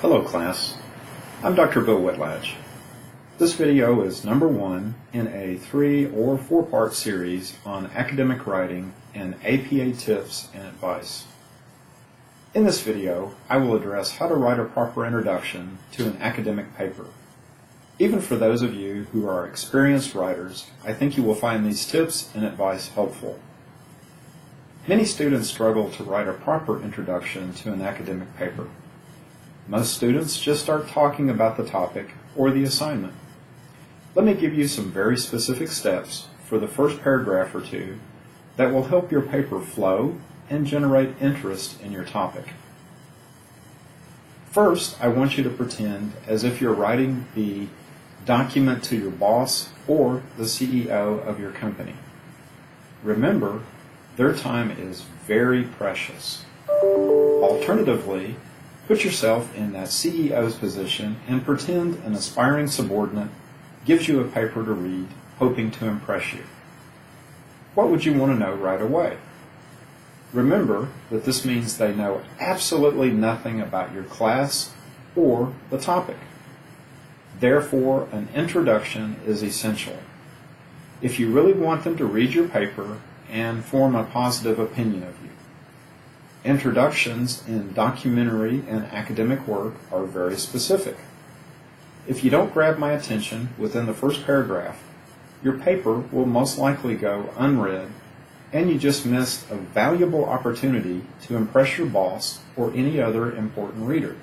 Hello class, I'm Dr. Bill Whitlatch. This video is number 1 in a 3 or 4-part series on academic writing and APA tips and advice. In this video, I will address how to write a proper introduction to an academic paper. Even for those of you who are experienced writers, I think you will find these tips and advice helpful. Many students struggle to write a proper introduction to an academic paper. Most students just start talking about the topic or the assignment. Let me give you some very specific steps for the first paragraph or two that will help your paper flow and generate interest in your topic. First, I want you to pretend as if you're writing the document to your boss or the CEO of your company. Remember, their time is very precious. Alternatively, put yourself in that CEO's position and pretend an aspiring subordinate gives you a paper to read, hoping to impress you. What would you want to know right away? Remember that this means they know absolutely nothing about your class or the topic. Therefore, an introduction is essential. If you really want them to read your paper and form a positive opinion of you. Introductions in documentary and academic work are very specific. If you don't grab my attention within the first paragraph, your paper will most likely go unread, and you just missed a valuable opportunity to impress your boss or any other important reader.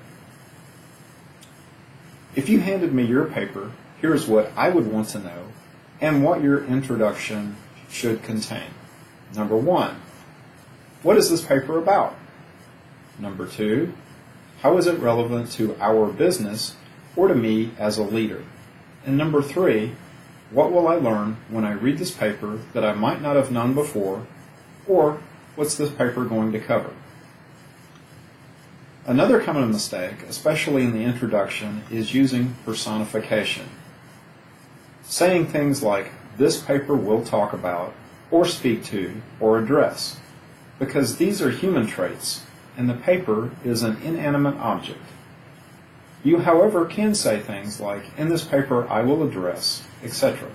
If you handed me your paper, here's what I would want to know and what your introduction should contain. Number 1, what is this paper about? Number 2, how is it relevant to our business or to me as a leader? And number 3, what will I learn when I read this paper that I might not have known before, or what's this paper going to cover? Another common mistake, especially in the introduction, is using personification. Saying things like, this paper will talk about, or speak to, or address, because these are human traits, and the paper is an inanimate object. You, however, can say things like, in this paper I will address, etc.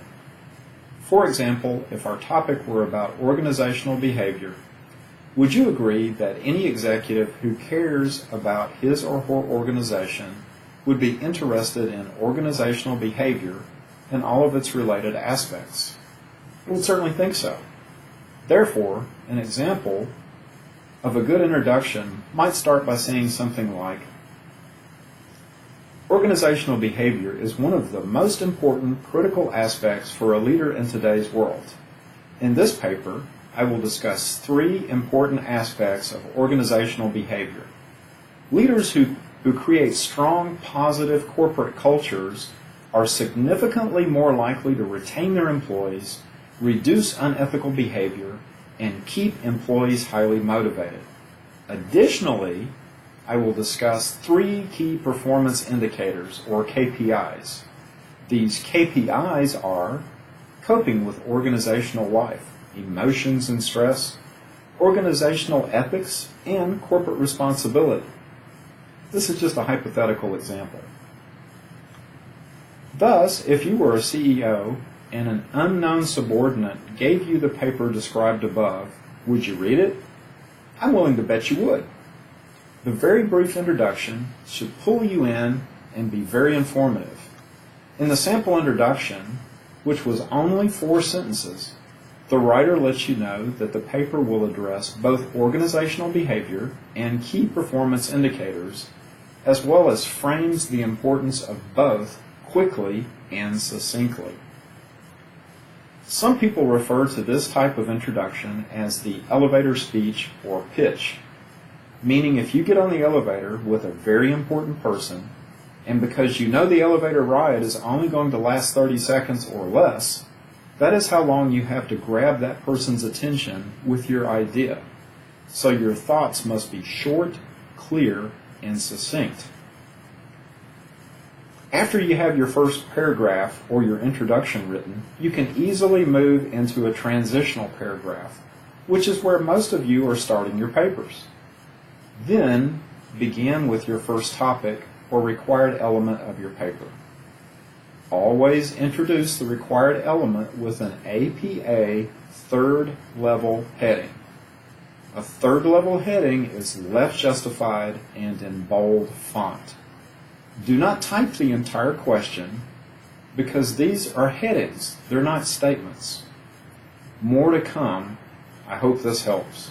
For example, if our topic were about organizational behavior, would you agree that any executive who cares about his or her organization would be interested in organizational behavior and all of its related aspects? I would certainly think so. Therefore, an example of a good introduction might start by saying something like, organizational behavior is one of the most important critical aspects for a leader in today's world. In this paper, I will discuss 3 important aspects of organizational behavior. Leaders who create strong, positive corporate cultures are significantly more likely to retain their employees, reduce unethical behavior, and keep employees highly motivated. Additionally, I will discuss 3 key performance indicators, or KPIs. These KPIs are coping with organizational life, emotions and stress, organizational ethics, and corporate responsibility. This is just a hypothetical example. Thus, if you were a CEO and an unknown subordinate gave you the paper described above, would you read it? I'm willing to bet you would. The very brief introduction should pull you in and be very informative. In the sample introduction, which was only 4 sentences, the writer lets you know that the paper will address both organizational behavior and key performance indicators, as well as frames the importance of both quickly and succinctly. Some people refer to this type of introduction as the elevator speech or pitch, meaning if you get on the elevator with a very important person, and because you know the elevator ride is only going to last 30 seconds or less, that is how long you have to grab that person's attention with your idea. So your thoughts must be short, clear, and succinct. After you have your first paragraph or your introduction written, you can easily move into a transitional paragraph, which is where most of you are starting your papers. Then begin with your first topic or required element of your paper. Always introduce the required element with an APA third level heading. A third level heading is left justified and in bold font. Do not type the entire question because these are headings, they're not statements. More to come. I hope this helps.